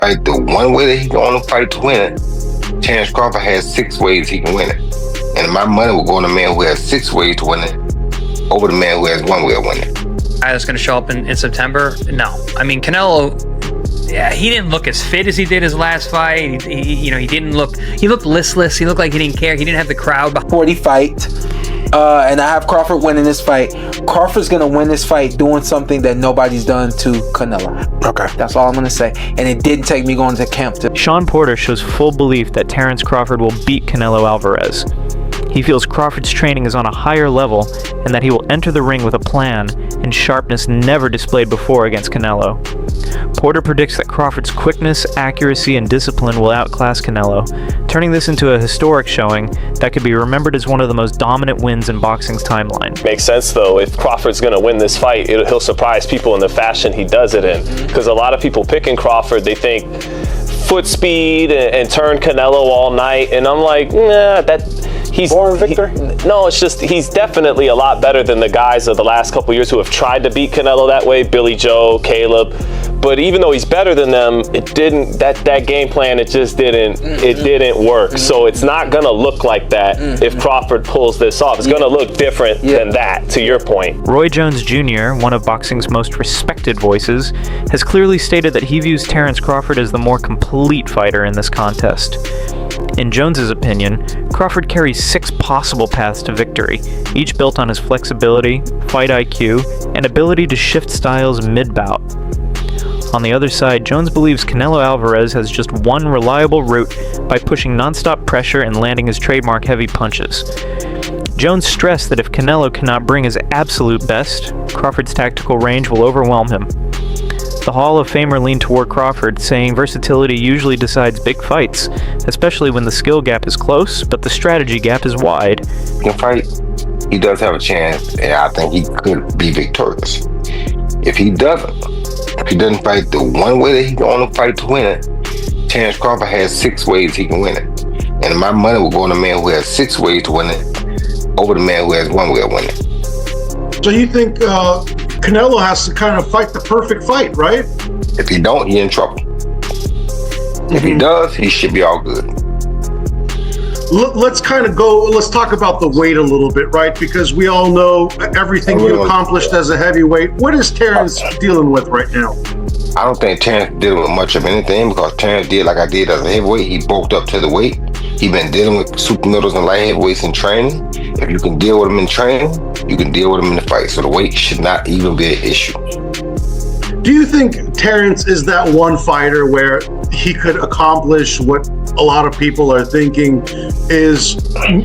fight the one way that he can only fight to win it, Terence Crawford has 6 ways he can win it. And my money will go on the man who has 6 ways to win it over the man who has 1 way of winning it. That's going to show up in September? No. I mean, Canelo, yeah, he didn't look as fit as he did his last fight. He looked listless. He looked like he didn't care. He didn't have the crowd. 40 fight. And I have Crawford winning this fight. Crawford's going to win this fight doing something that nobody's done to Canelo. Okay. That's all I'm going to say. And it didn't take me going to camp to... Shawn Porter shows full belief that Terence Crawford will beat Canelo Álvarez. He feels Crawford's training is on a higher level and that he will enter the ring with a plan and sharpness never displayed before against Canelo. Porter predicts that Crawford's quickness, accuracy, and discipline will outclass Canelo, turning this into a historic showing that could be remembered as one of the most dominant wins in boxing's timeline. Makes sense, though. If Crawford's going to win this fight, he'll surprise people in the fashion he does it in. Because a lot of people picking Crawford, they think foot speed and turn Canelo all night. And I'm like, nah, he's born victor? No, it's just he's definitely a lot better than the guys of the last couple years who have tried to beat Canelo that way, Billy Joe, Caleb. But even though he's better than them, it didn't that game plan, it just didn't work. So it's not gonna look like that if Crawford pulls this off. It's gonna look different than that, to your point. Roy Jones Jr., one of boxing's most respected voices, has clearly stated that he views Terence Crawford as the more complete fighter in this contest. In Jones's opinion, Crawford carries 6 possible paths to victory, each built on his flexibility, fight IQ, and ability to shift styles mid-bout. On the other side, Jones believes Canelo Álvarez has just one reliable route by pushing nonstop pressure and landing his trademark heavy punches. Jones stressed that if Canelo cannot bring his absolute best, Crawford's tactical range will overwhelm him. The Hall of Famer leaned toward Crawford, saying versatility usually decides big fights, especially when the skill gap is close, but the strategy gap is wide. He can fight. He does have a chance, and I think he could be victorious. If he doesn't fight the one way that he can only fight to win it, Terence Crawford has 6 ways he can win it. And my money will go on the man who has 6 ways to win it over the man who has 1 way of winning it. So you think Canelo has to kind of fight the perfect fight, right? If he don't, he in trouble. If he does, he should be all good. Let's talk about the weight a little bit, right? Because we all know everything you accomplished as a heavyweight. What is Terence dealing with right now? I don't think Terence dealing with much of anything, because Terence did like I did as a heavyweight. He bulked up to the weight. He been dealing with super middles and light heavyweights in training. If you can deal with them in training, you can deal with them in the fight. So the weight should not even be an issue. Do you think Terence is that one fighter where he could accomplish what a lot of people are thinking is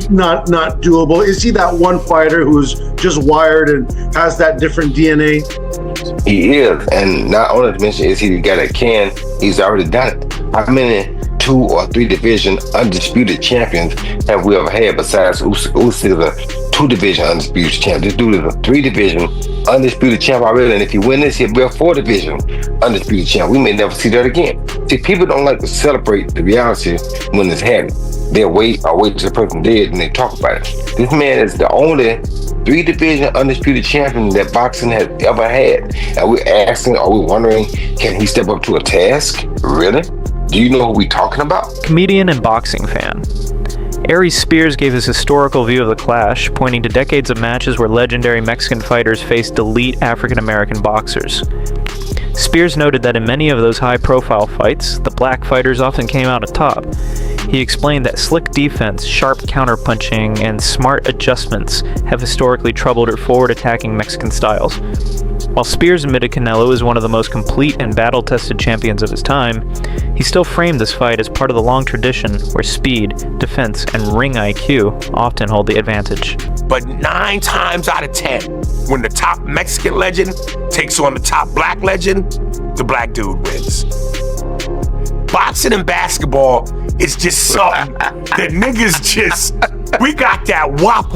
not doable? Is he that one fighter who's just wired and has that different DNA? He is, and not only to mention is he the guy that can, he's already done it. How many 2 or 3 division undisputed champions have we ever had besides Usyk is a 2 division undisputed champ? This dude is a 3 division undisputed champ already, and if he win this, he'll be a 4 division undisputed champ. We may never see that again. See, people don't like to celebrate the reality when it's happening. They'll wait till the person dead and they talk about it. This man is the only 3 division undisputed champion that boxing has ever had. And we're asking, are we wondering, can he step up to a task? Really? Do you know who we're talking about? Comedian and boxing fan. Aries Spears gave his historical view of the clash, pointing to decades of matches where legendary Mexican fighters faced elite African-American boxers. Spears noted that in many of those high-profile fights, the black fighters often came out atop. He explained that slick defense, sharp counterpunching, and smart adjustments have historically troubled or forward-attacking Mexican styles. While Spears admitted Canelo is one of the most complete and battle-tested champions of his time, he still framed this fight as part of the long tradition where speed, defense, and ring IQ often hold the advantage. But 9 times out of 10, when the top Mexican legend takes on the top black legend, the black dude wins. Boxing and basketball is just something that niggas just, we got that wop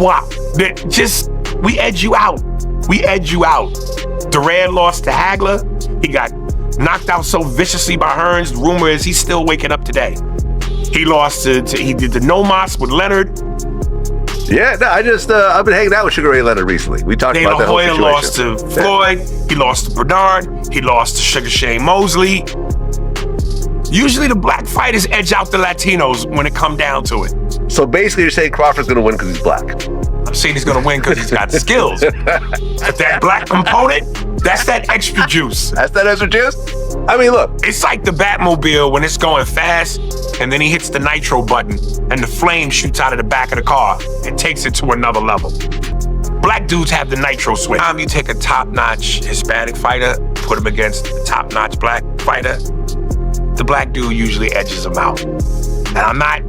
that just, we edge you out. We edge you out. Duran lost to Hagler. He got knocked out so viciously by Hearns. The rumor is he's still waking up today. He lost he did the no mas with Leonard. Yeah, no, I've been hanging out with Sugar Ray Leonard recently. We talked about that whole situation. Lost to Floyd. He lost to Bernard. He lost to Sugar Shane Mosley. Usually the black fighters edge out the Latinos when it come down to it. So basically, you're saying Crawford's going to win because he's black. I'm saying he's gonna win because he's got skills. But that black component, that's that extra juice. That's that extra juice? I mean, look. It's like the Batmobile when it's going fast, and then he hits the nitro button, and the flame shoots out of the back of the car and takes it to another level. Black dudes have the nitro switch. You take a top-notch Hispanic fighter, put him against a top-notch black fighter, the black dude usually edges him out. And I'm not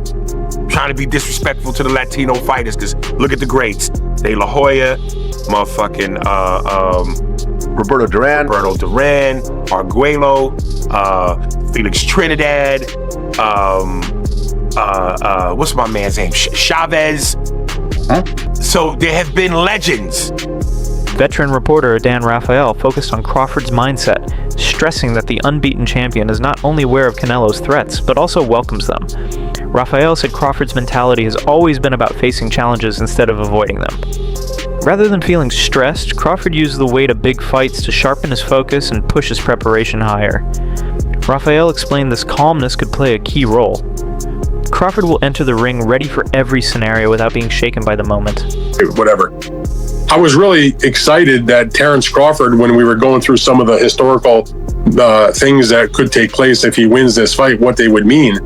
trying to be disrespectful to the Latino fighters, because look at the greats. De La Hoya, motherfucking Roberto Duran, Arguello, Felix Trinidad, what's my man's name? Chavez. Huh? So there have been legends. Veteran reporter Dan Rafael focused on Crawford's mindset, stressing that the unbeaten champion is not only aware of Canelo's threats, but also welcomes them. Rafael said Crawford's mentality has always been about facing challenges instead of avoiding them. Rather than feeling stressed, Crawford used the weight of big fights to sharpen his focus and push his preparation higher. Rafael explained this calmness could play a key role. Crawford will enter the ring ready for every scenario without being shaken by the moment. Whatever. I was really excited that Terence Crawford, when we were going through some of the historical things that could take place if he wins this fight, what they would mean.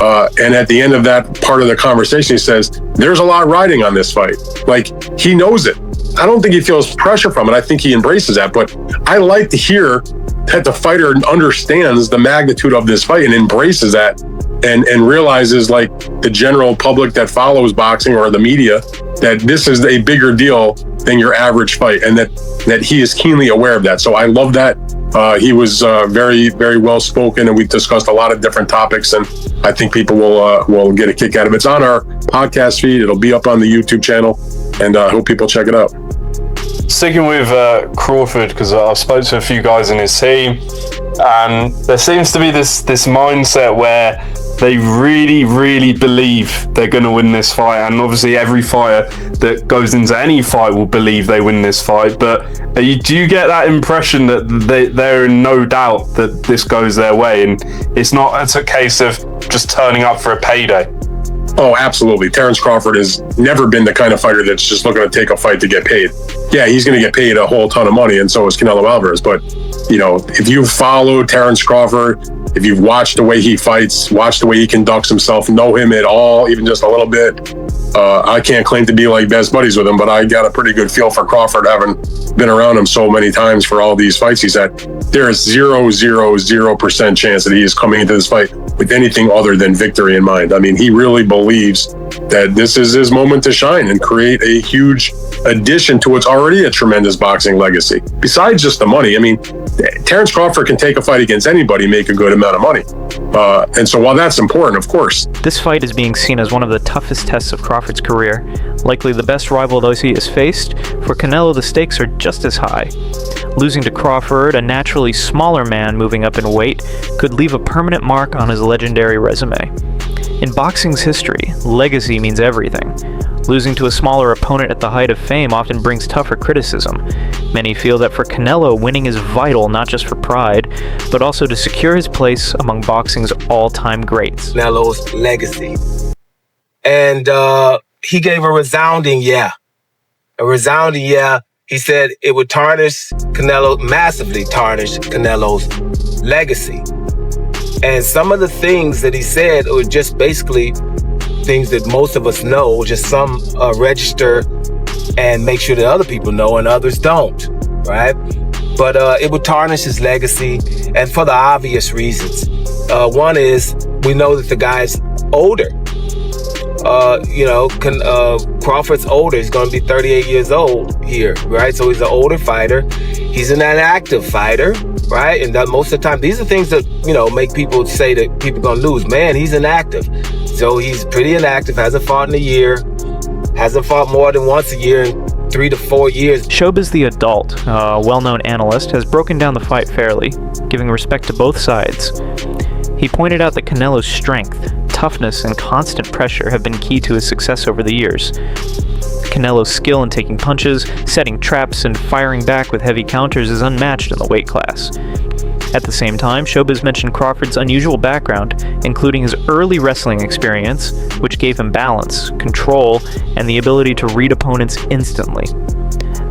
And at the end of that part of the conversation, he says, there's a lot riding on this fight. Like, he knows it. I don't think he feels pressure from it. I think he embraces that. But I like to hear that the fighter understands the magnitude of this fight and embraces that and realizes, like the general public that follows boxing or the media, that this is a bigger deal than your average fight, and that he is keenly aware of that. So I love that. He was very, very well spoken, and we discussed a lot of different topics, and I think people will get a kick out of it. It's on our podcast feed. It'll be up on the YouTube channel, and I hope people check it out. Sticking with Crawford, because I've spoken to a few guys in his team, and there seems to be this mindset where they really, really believe they're going to win this fight, and obviously every fighter that goes into any fight will believe they win this fight, but do you get that impression that they're in no doubt that this goes their way, and it's a case of just turning up for a payday? Oh, absolutely. Terence Crawford has never been the kind of fighter that's just looking to take a fight to get paid. Yeah, he's going to get paid a whole ton of money, and so is Canelo Álvarez. But, you know, if you follow Terence Crawford, if you've watched the way he fights, watched the way he conducts himself, know him at all, even just a little bit, I can't claim to be like best buddies with him, but I got a pretty good feel for Crawford, having been around him so many times for all these fights he's had. There is 0.000% chance that he is coming into this fight with anything other than victory in mind. I mean, he really believes that this is his moment to shine and create a huge addition to what's already a tremendous boxing legacy. Besides just the money, I mean, Terence Crawford can take a fight against anybody, make a good amount of money. And so while that's important, of course. This fight is being seen as one of the toughest tests of Crawford's career, likely the best rival those he has faced. For Canelo, the stakes are just as high. Losing to Crawford, a naturally smaller man moving up in weight, could leave a permanent mark on his legendary resume. In boxing's history, legacy means everything. Losing to a smaller opponent at the height of fame often brings tougher criticism. Many feel that for Canelo, winning is vital not just for pride, but also to secure his place among boxing's all-time greats. Canelo's legacy. And he gave a resounding yeah. A resounding yeah. He said it would massively tarnish Canelo's legacy. And some of the things that he said were just basically things that most of us know, just some register and make sure that other people know and others don't, right? But it would tarnish his legacy, and for the obvious reasons. One is, we know that the guy's older. Crawford's older. He's going to be 38 years old here, right? So he's an older fighter. He's an inactive fighter, right? And that most of the time, these are things that, make people say that people are going to lose. Man, he's inactive. So he's pretty inactive, hasn't fought in a year, hasn't fought more than once a year in 3 to 4 years. Showbiz the Adult, a well-known analyst, has broken down the fight fairly, giving respect to both sides. He pointed out that Canelo's strength, toughness, and constant pressure have been key to his success over the years. Canelo's skill in taking punches, setting traps, and firing back with heavy counters is unmatched in the weight class. At the same time, Showbiz mentioned Crawford's unusual background, including his early wrestling experience, which gave him balance, control, and the ability to read opponents instantly.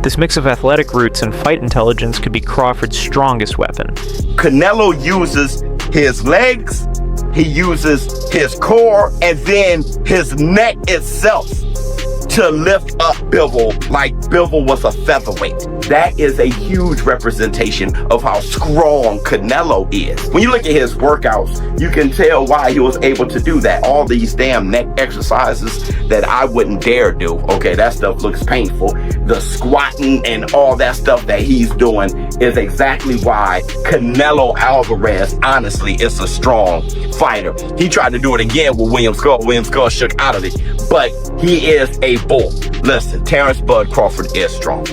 This mix of athletic roots and fight intelligence could be Crawford's strongest weapon. Canelo uses his legs, he uses his core, and then his neck itself to lift up Bivol like Bivol was a featherweight. That is a huge representation of how strong Canelo is. When you look at his workouts, you can tell why he was able to do that. All these damn neck exercises that I wouldn't dare do. Okay, that stuff looks painful. The squatting and all that stuff that he's doing is exactly why Canelo Álvarez, honestly, is a strong fighter. He tried to do it again with William Skull. William Skull shook out of it, but he is a bull. Listen, Terence Bud Crawford is strong.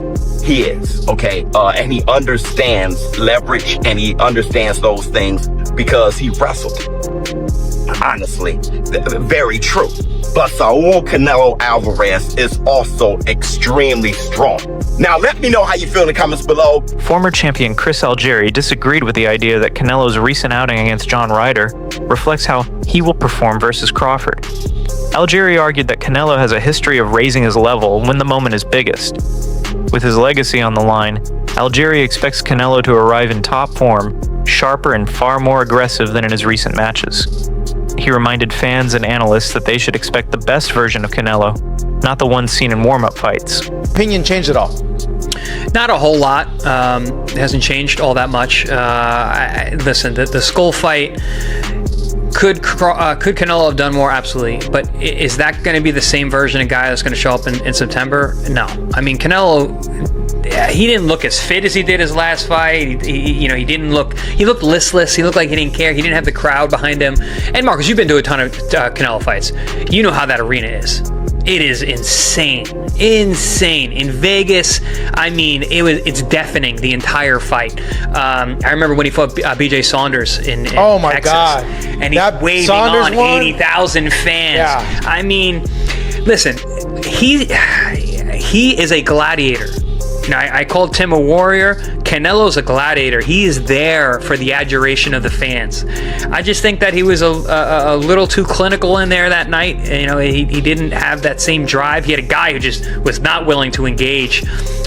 He is, okay? And he understands leverage and he understands those things because he wrestled. Honestly, very true. But Saul Canelo Alvarez is also extremely strong. Now, let me know how you feel in the comments below. Former champion Chris Algieri disagreed with the idea that Canelo's recent outing against John Ryder reflects how he will perform versus Crawford. Algieri argued that Canelo has a history of raising his level when the moment is biggest. With his legacy on the line, Algieri expects Canelo to arrive in top form, sharper and far more aggressive than in his recent matches. He reminded fans and analysts that they should expect the best version of Canelo, not the one seen in warm-up fights. Opinion changed at all? Not a whole lot. It hasn't changed all that much. Listen, the skull fight, could Canelo have done more? Absolutely. But is that going to be the same version of guy that's going to show up in September? No. I mean, Canelo, he didn't look as fit as he did his last fight. He looked listless. He looked like he didn't care. He didn't have the crowd behind him. And Marcus, you've been to a ton of Canelo fights. You know how that arena is. It is insane. In Vegas, I mean, it's deafening the entire fight. I remember when he fought BJ Saunders in oh my Texas, God, and he's waving Saunders on won? 80,000 fans. Yeah. I mean, listen, he is a gladiator. Now, I called Tim a warrior. Canelo's a gladiator. He is there for the adoration of the fans. I just think that he was a little too clinical in there that night. You know, he didn't have that same drive. He had a guy who just was not willing to engage.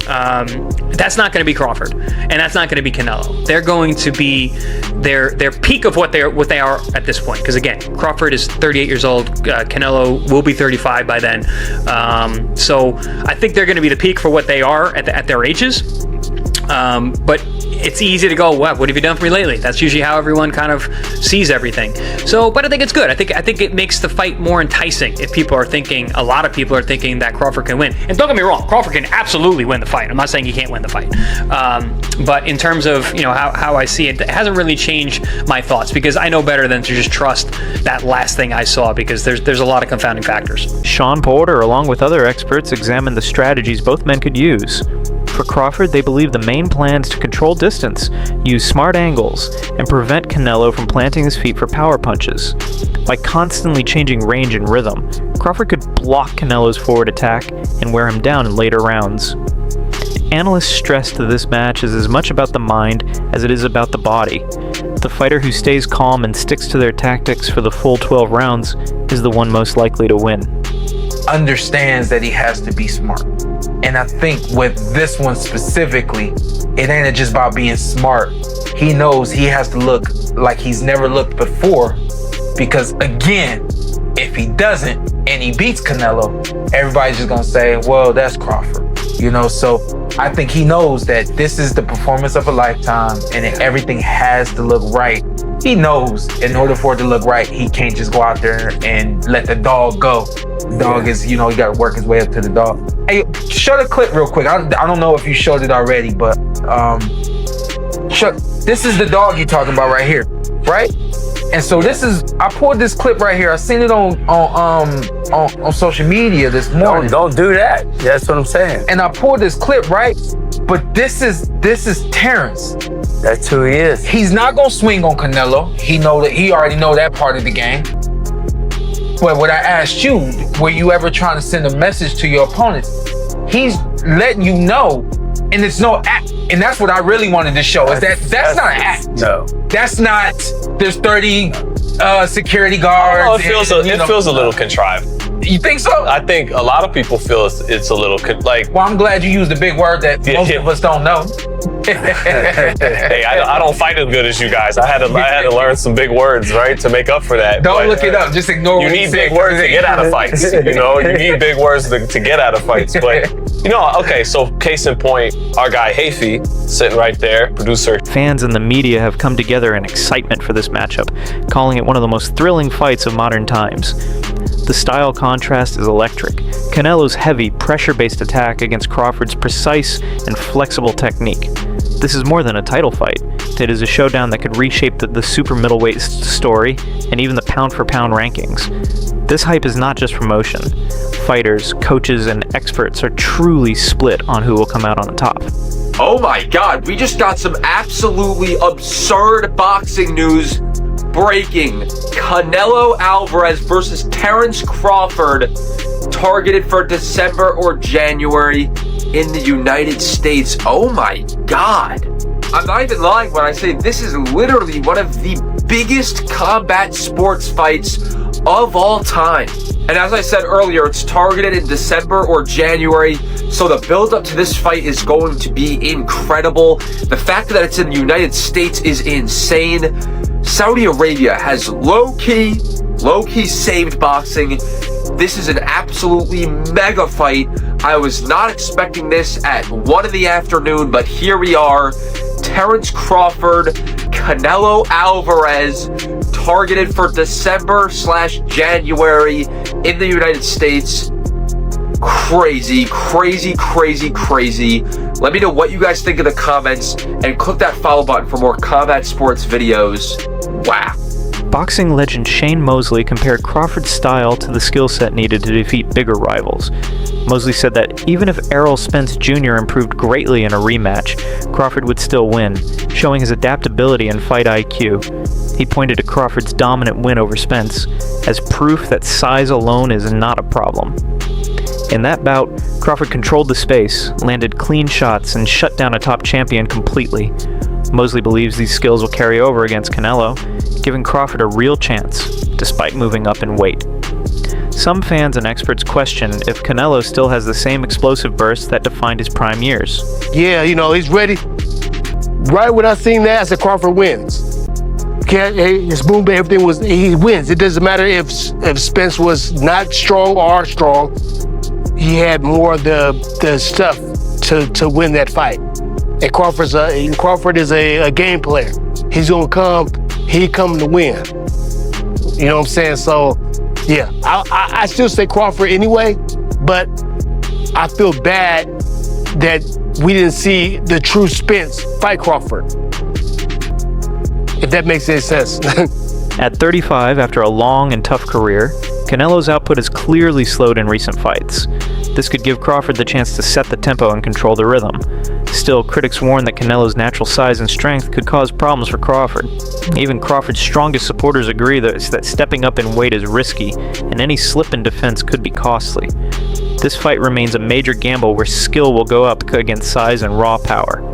That's not going to be Crawford, and that's not going to be Canelo. They're going to be their peak of what they are at this point. Because again, Crawford is 38 years old. Canelo will be 35 by then. So I think they're going to be the peak for what they are at their ages. But it's easy to go, what have you done for me lately? That's usually how everyone kind of sees everything. So, but I think it's good. I think it makes the fight more enticing if a lot of people are thinking that Crawford can win. And don't get me wrong, Crawford can absolutely win the fight. I'm not saying he can't win the fight. But in terms of, how I see it, it hasn't really changed my thoughts because I know better than to just trust that last thing I saw because there's a lot of confounding factors. Shawn Porter, along with other experts, examined the strategies both men could use. For Crawford, they believe the main plan is to control distance, use smart angles, and prevent Canelo from planting his feet for power punches. By constantly changing range and rhythm, Crawford could block Canelo's forward attack and wear him down in later rounds. Analysts stressed that this match is as much about the mind as it is about the body. The fighter who stays calm and sticks to their tactics for the full 12 rounds is the one most likely to win. Understands that he has to be smart. And I think with this one specifically, it ain't just about being smart. He knows he has to look like he's never looked before because again, if he doesn't and he beats Canelo, everybody's just gonna say, well, that's Crawford. So I think he knows that this is the performance of a lifetime and that everything has to look right. He knows in order for it to look right, he can't just go out there and let the dog go. The dog is, he got to work his way up to the dog. Hey, show the clip real quick. I don't know if you showed it already, but this is the dog you're talking about right here, right? And so I pulled this clip right here. I seen it on social media this morning. Don't do that. That's what I'm saying. And I pulled this clip, right? But this is Terence. That's who he is. He's not gonna swing on Canelo. He already know that part of the game. But what I asked you, were you ever trying to send a message to your opponent? He's letting you know And it's no act. And that's what I really wanted to show is that's not an act. No. That's not, there's 30 security guards. It feels a little contrived. You think so? I think a lot of people feel it's a little like. Well, I'm glad you used a big word that most of us don't know. Hey, I don't fight as good as you guys. I had to learn some big words, right, to make up for that. Don't look it up. Just ignore. You need big words to get out of fights. You need big words to get out of fights. But okay. So case in point, our guy Hafey sitting right there, producer. Fans and the media have come together in excitement for this matchup, calling it one of the most thrilling fights of modern times. The style contrast is electric. Canelo's heavy, pressure-based attack against Crawford's precise and flexible technique. This is more than a title fight. It is a showdown that could reshape the super middleweight story and even the pound-for-pound rankings. This hype is not just promotion. Fighters, coaches, and experts are truly split on who will come out on the top. Oh my God, we just got some absolutely absurd boxing news breaking. Canelo Álvarez versus Terence Crawford, targeted for December or January in the United States. Oh my God. I'm not even lying when I say this is literally one of the biggest combat sports fights of all time. And as I said earlier, it's targeted in December or January, so the build up to this fight is going to be incredible. The fact that it's in the United States is insane. Saudi Arabia has low-key saved boxing. This is an absolutely mega fight. I was not expecting this at 1 in the afternoon, but here we are. Terence Crawford, Canelo Álvarez, targeted for December/January in the United States. Crazy. Let me know what you guys think in the comments and click that follow button for more combat sports videos. Wow. Boxing legend Shane Mosley compared Crawford's style to the skill set needed to defeat bigger rivals. Mosley said that even if Errol Spence Jr. improved greatly in a rematch, Crawford would still win, showing his adaptability and fight IQ. He pointed to Crawford's dominant win over Spence as proof that size alone is not a problem. In that bout, Crawford controlled the space, landed clean shots, and shut down a top champion completely. Mosley believes these skills will carry over against Canelo, giving Crawford a real chance, despite moving up in weight. Some fans and experts question if Canelo still has the same explosive burst that defined his prime years. Yeah, he's ready. Right when I seen that, I said Crawford wins. His boom, everything he wins. It doesn't matter if Spence was not strong or strong. He had more of the stuff to win that fight. And Crawford is a game player. He's gonna come. He coming to win. You know what I'm saying? So, yeah, I still say Crawford anyway, but I feel bad that we didn't see the true Spence fight Crawford. If that makes any sense. At 35, after a long and tough career, Canelo's output has clearly slowed in recent fights. This could give Crawford the chance to set the tempo and control the rhythm. Still, critics warn that Canelo's natural size and strength could cause problems for Crawford. Even Crawford's strongest supporters agree that stepping up in weight is risky, and any slip in defense could be costly. This fight remains a major gamble where skill will go up against size and raw power.